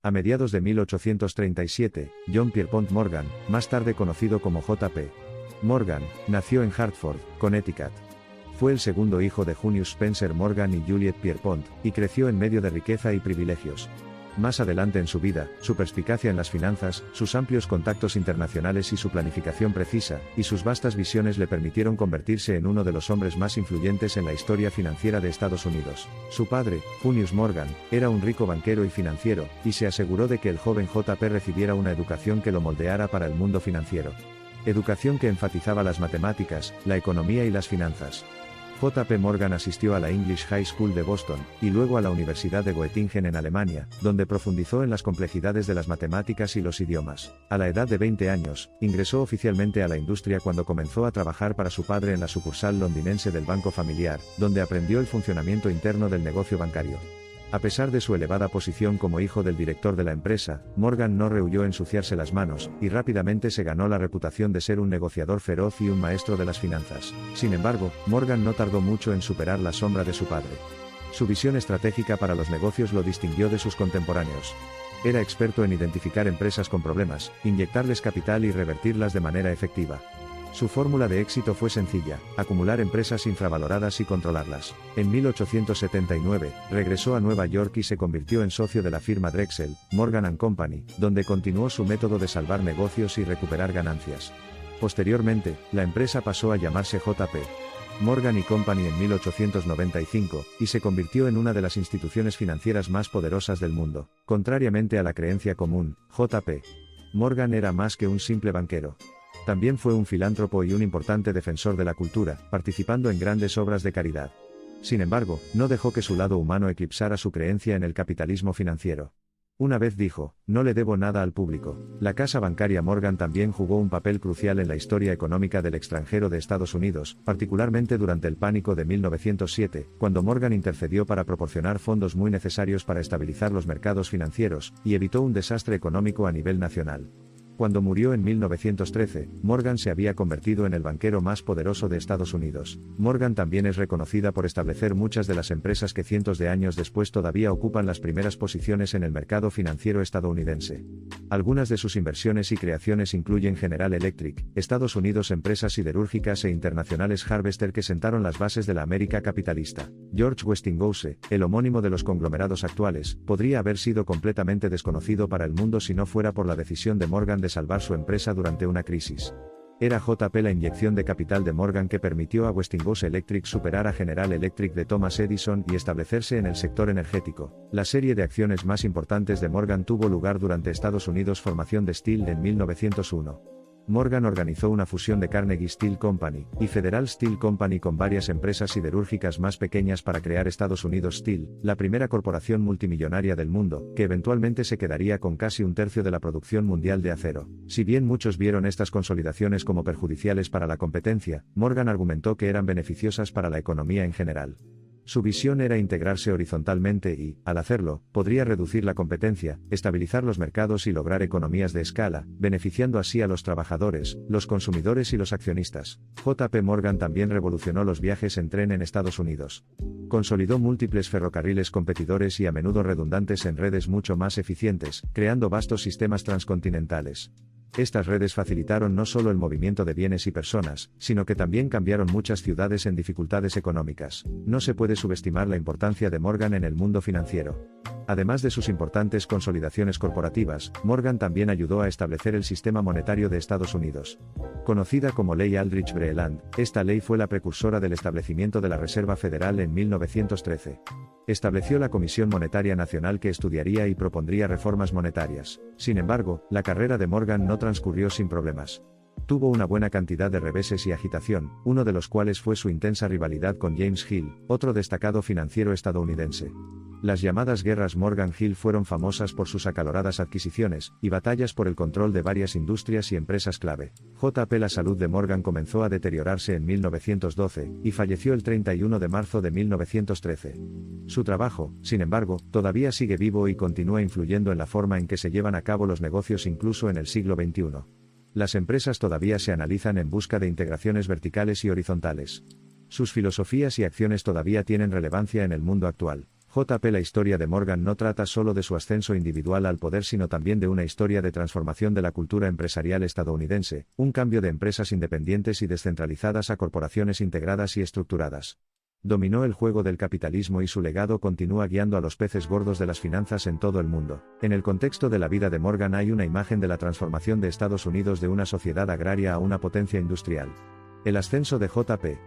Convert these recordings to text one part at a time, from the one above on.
A mediados de 1837, John Pierpont Morgan, más tarde conocido como J.P. Morgan, nació en Hartford, Connecticut. Fue el segundo hijo de Junius Spencer Morgan y Juliet Pierpont, y creció en medio de riqueza y privilegios. Más adelante en su vida, su perspicacia en las finanzas, sus amplios contactos internacionales y su planificación precisa, y sus vastas visiones le permitieron convertirse en uno de los hombres más influyentes en la historia financiera de Estados Unidos. Su padre, Junius Morgan, era un rico banquero y financiero, y se aseguró de que el joven J.P. recibiera una educación que lo moldeara para el mundo financiero. Educación que enfatizaba las matemáticas, la economía y las finanzas. J.P. Morgan asistió a la English High School de Boston, y luego a la Universidad de Göttingen en Alemania, donde profundizó en las complejidades de las matemáticas y los idiomas. A la edad de 20 años, ingresó oficialmente a la industria cuando comenzó a trabajar para su padre en la sucursal londinense del banco familiar, donde aprendió el funcionamiento interno del negocio bancario. A pesar de su elevada posición como hijo del director de la empresa, Morgan no rehuyó ensuciarse las manos, y rápidamente se ganó la reputación de ser un negociador feroz y un maestro de las finanzas. Sin embargo, Morgan no tardó mucho en superar la sombra de su padre. Su visión estratégica para los negocios lo distinguió de sus contemporáneos. Era experto en identificar empresas con problemas, inyectarles capital y revertirlas de manera efectiva. Su fórmula de éxito fue sencilla: acumular empresas infravaloradas y controlarlas. En 1879, regresó a Nueva York y se convirtió en socio de la firma Drexel, Morgan & Company, donde continuó su método de salvar negocios y recuperar ganancias. Posteriormente, la empresa pasó a llamarse J.P. Morgan & Company en 1895, y se convirtió en una de las instituciones financieras más poderosas del mundo. Contrariamente a la creencia común, J.P. Morgan era más que un simple banquero. También fue un filántropo y un importante defensor de la cultura, participando en grandes obras de caridad. Sin embargo, no dejó que su lado humano eclipsara su creencia en el capitalismo financiero. Una vez dijo: "No le debo nada al público". La casa bancaria Morgan también jugó un papel crucial en la historia económica del extranjero de Estados Unidos, particularmente durante el pánico de 1907, cuando Morgan intercedió para proporcionar fondos muy necesarios para estabilizar los mercados financieros, y evitó un desastre económico a nivel nacional. Cuando murió en 1913, Morgan se había convertido en el banquero más poderoso de Estados Unidos. Morgan también es reconocida por establecer muchas de las empresas que cientos de años después todavía ocupan las primeras posiciones en el mercado financiero estadounidense. Algunas de sus inversiones y creaciones incluyen General Electric, Estados Unidos, empresas siderúrgicas e internacionales Harvester que sentaron las bases de la América capitalista. George Westinghouse, el homónimo de los conglomerados actuales, podría haber sido completamente desconocido para el mundo si no fuera por la decisión de Morgan de salvar su empresa durante una crisis. Era J.P. la inyección de capital de Morgan que permitió a Westinghouse Electric superar a General Electric de Thomas Edison y establecerse en el sector energético. La serie de acciones más importantes de Morgan tuvo lugar durante Estados Unidos formación de Steel en 1901. Morgan organizó una fusión de Carnegie Steel Company y Federal Steel Company con varias empresas siderúrgicas más pequeñas para crear Estados Unidos Steel, la primera corporación multimillonaria del mundo, que eventualmente se quedaría con casi un tercio de la producción mundial de acero. Si bien muchos vieron estas consolidaciones como perjudiciales para la competencia, Morgan argumentó que eran beneficiosas para la economía en general. Su visión era integrarse horizontalmente y, al hacerlo, podría reducir la competencia, estabilizar los mercados y lograr economías de escala, beneficiando así a los trabajadores, los consumidores y los accionistas. J.P. Morgan también revolucionó los viajes en tren en Estados Unidos. Consolidó múltiples ferrocarriles competidores y a menudo redundantes en redes mucho más eficientes, creando vastos sistemas transcontinentales. Estas redes facilitaron no solo el movimiento de bienes y personas, sino que también cambiaron muchas ciudades en dificultades económicas. No se puede subestimar la importancia de Morgan en el mundo financiero. Además de sus importantes consolidaciones corporativas, Morgan también ayudó a establecer el sistema monetario de Estados Unidos. Conocida como Ley Aldrich-Vreeland, esta ley fue la precursora del establecimiento de la Reserva Federal en 1913. Estableció la Comisión Monetaria Nacional que estudiaría y propondría reformas monetarias. Sin embargo, la carrera de Morgan no transcurrió sin problemas. Tuvo una buena cantidad de reveses y agitación, uno de los cuales fue su intensa rivalidad con James Hill, otro destacado financiero estadounidense. Las llamadas guerras Morgan-Hill fueron famosas por sus acaloradas adquisiciones y batallas por el control de varias industrias y empresas clave. J.P. La salud de Morgan comenzó a deteriorarse en 1912, y falleció el 31 de marzo de 1913. Su trabajo, sin embargo, todavía sigue vivo y continúa influyendo en la forma en que se llevan a cabo los negocios incluso en el siglo XXI. Las empresas todavía se analizan en busca de integraciones verticales y horizontales. Sus filosofías y acciones todavía tienen relevancia en el mundo actual. JP. La historia de Morgan no trata solo de su ascenso individual al poder, sino también de una historia de transformación de la cultura empresarial estadounidense, un cambio de empresas independientes y descentralizadas a corporaciones integradas y estructuradas. Dominó el juego del capitalismo y su legado continúa guiando a los peces gordos de las finanzas en todo el mundo. En el contexto de la vida de Morgan hay una imagen de la transformación de Estados Unidos de una sociedad agraria a una potencia industrial. El ascenso de JP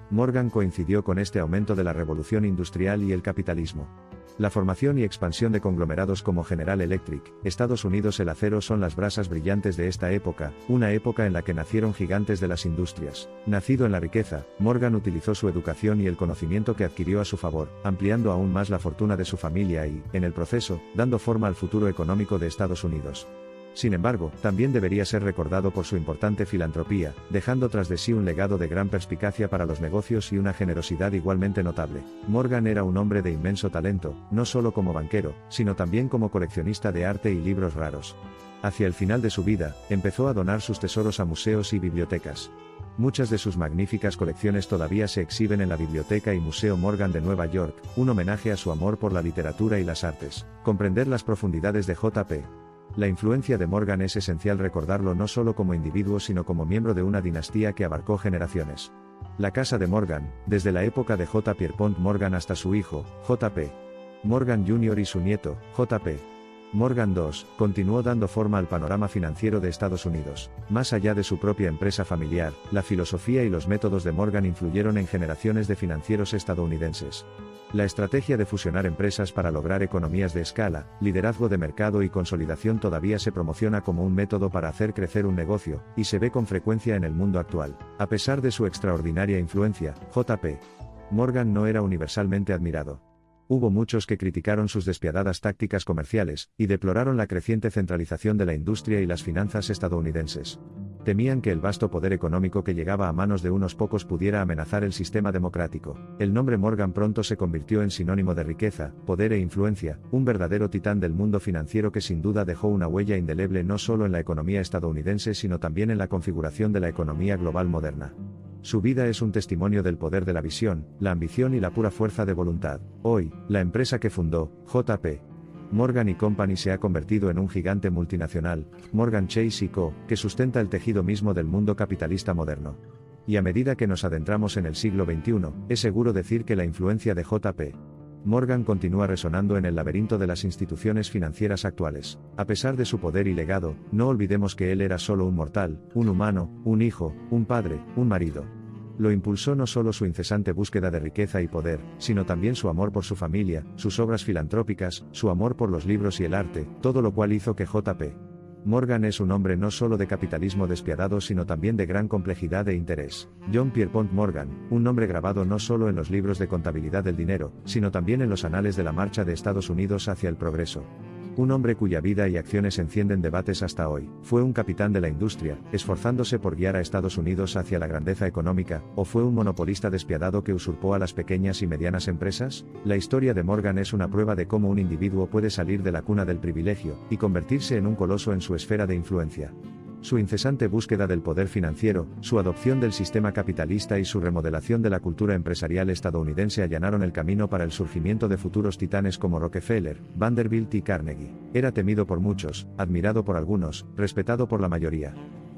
Morgan coincidió con este aumento de la revolución industrial y el capitalismo. La formación y expansión de conglomerados como General Electric, Estados Unidos. El acero son las brasas brillantes de esta época, una época en la que nacieron gigantes de las industrias. Nacido en la riqueza, Morgan utilizó su educación y el conocimiento que adquirió a su favor, ampliando aún más la fortuna de su familia y, en el proceso, dando forma al futuro económico de Estados Unidos. Sin embargo, también debería ser recordado por su importante filantropía, dejando tras de sí un legado de gran perspicacia para los negocios y una generosidad igualmente notable. Morgan era un hombre de inmenso talento, no solo como banquero, sino también como coleccionista de arte y libros raros. Hacia el final de su vida, empezó a donar sus tesoros a museos y bibliotecas. Muchas de sus magníficas colecciones todavía se exhiben en la Biblioteca y Museo Morgan de Nueva York, un homenaje a su amor por la literatura y las artes. Comprender las profundidades de JP. La influencia de Morgan es esencial recordarlo no solo como individuo sino como miembro de una dinastía que abarcó generaciones. La casa de Morgan, desde la época de J. Pierpont Morgan hasta su hijo, J.P. Morgan Jr. y su nieto, J.P. Morgan II, continuó dando forma al panorama financiero de Estados Unidos. Más allá de su propia empresa familiar, la filosofía y los métodos de Morgan influyeron en generaciones de financieros estadounidenses. La estrategia de fusionar empresas para lograr economías de escala, liderazgo de mercado y consolidación todavía se promociona como un método para hacer crecer un negocio, y se ve con frecuencia en el mundo actual. A pesar de su extraordinaria influencia, J.P. Morgan no era universalmente admirado. Hubo muchos que criticaron sus despiadadas tácticas comerciales, y deploraron la creciente centralización de la industria y las finanzas estadounidenses. Temían que el vasto poder económico que llegaba a manos de unos pocos pudiera amenazar el sistema democrático. El nombre Morgan pronto se convirtió en sinónimo de riqueza, poder e influencia, un verdadero titán del mundo financiero que sin duda dejó una huella indeleble no solo en la economía estadounidense sino también en la configuración de la economía global moderna. Su vida es un testimonio del poder de la visión, la ambición y la pura fuerza de voluntad. Hoy, la empresa que fundó, J.P. Morgan & Company se ha convertido en un gigante multinacional, Morgan Chase & Co., que sustenta el tejido mismo del mundo capitalista moderno. Y a medida que nos adentramos en el siglo XXI, es seguro decir que la influencia de J.P. Morgan continúa resonando en el laberinto de las instituciones financieras actuales. A pesar de su poder y legado, no olvidemos que él era solo un mortal, un humano, un hijo, un padre, un marido. Lo impulsó no solo su incesante búsqueda de riqueza y poder, sino también su amor por su familia, sus obras filantrópicas, su amor por los libros y el arte, todo lo cual hizo que J.P. Morgan es un hombre no solo de capitalismo despiadado sino también de gran complejidad e interés. John Pierpont Morgan, un nombre grabado no solo en los libros de contabilidad del dinero, sino también en los anales de la marcha de Estados Unidos hacia el progreso. Un hombre cuya vida y acciones encienden debates hasta hoy. ¿Fue un capitán de la industria, esforzándose por guiar a Estados Unidos hacia la grandeza económica, o fue un monopolista despiadado que usurpó a las pequeñas y medianas empresas? La historia de Morgan es una prueba de cómo un individuo puede salir de la cuna del privilegio, y convertirse en un coloso en su esfera de influencia. Su incesante búsqueda del poder financiero, su adopción del sistema capitalista y su remodelación de la cultura empresarial estadounidense allanaron el camino para el surgimiento de futuros titanes como Rockefeller, Vanderbilt y Carnegie. Era temido por muchos, admirado por algunos, respetado por la mayoría.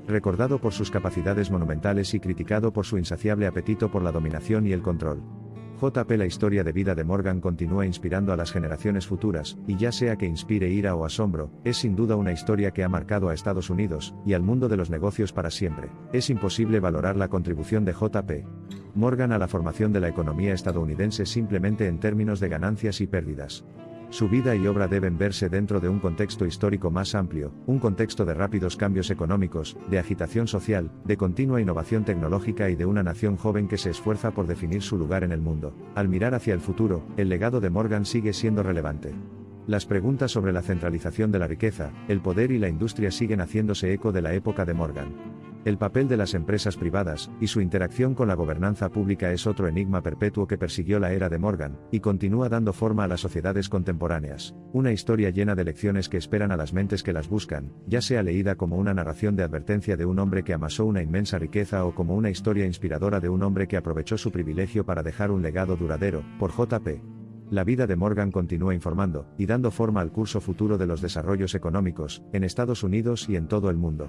Recordado por sus capacidades monumentales y criticado por su insaciable apetito por la dominación y el control. J.P. La historia de vida de Morgan continúa inspirando a las generaciones futuras, y ya sea que inspire ira o asombro, es sin duda una historia que ha marcado a Estados Unidos, y al mundo de los negocios para siempre. Es imposible valorar la contribución de J.P. Morgan a la formación de la economía estadounidense simplemente en términos de ganancias y pérdidas. Su vida y obra deben verse dentro de un contexto histórico más amplio, un contexto de rápidos cambios económicos, de agitación social, de continua innovación tecnológica y de una nación joven que se esfuerza por definir su lugar en el mundo. Al mirar hacia el futuro, el legado de Morgan sigue siendo relevante. Las preguntas sobre la centralización de la riqueza, el poder y la industria siguen haciéndose eco de la época de Morgan. El papel de las empresas privadas, y su interacción con la gobernanza pública es otro enigma perpetuo que persiguió la era de Morgan, y continúa dando forma a las sociedades contemporáneas. Una historia llena de lecciones que esperan a las mentes que las buscan, ya sea leída como una narración de advertencia de un hombre que amasó una inmensa riqueza o como una historia inspiradora de un hombre que aprovechó su privilegio para dejar un legado duradero, por J.P. La vida de Morgan continúa informando y dando forma al curso futuro de los desarrollos económicos, en Estados Unidos y en todo el mundo.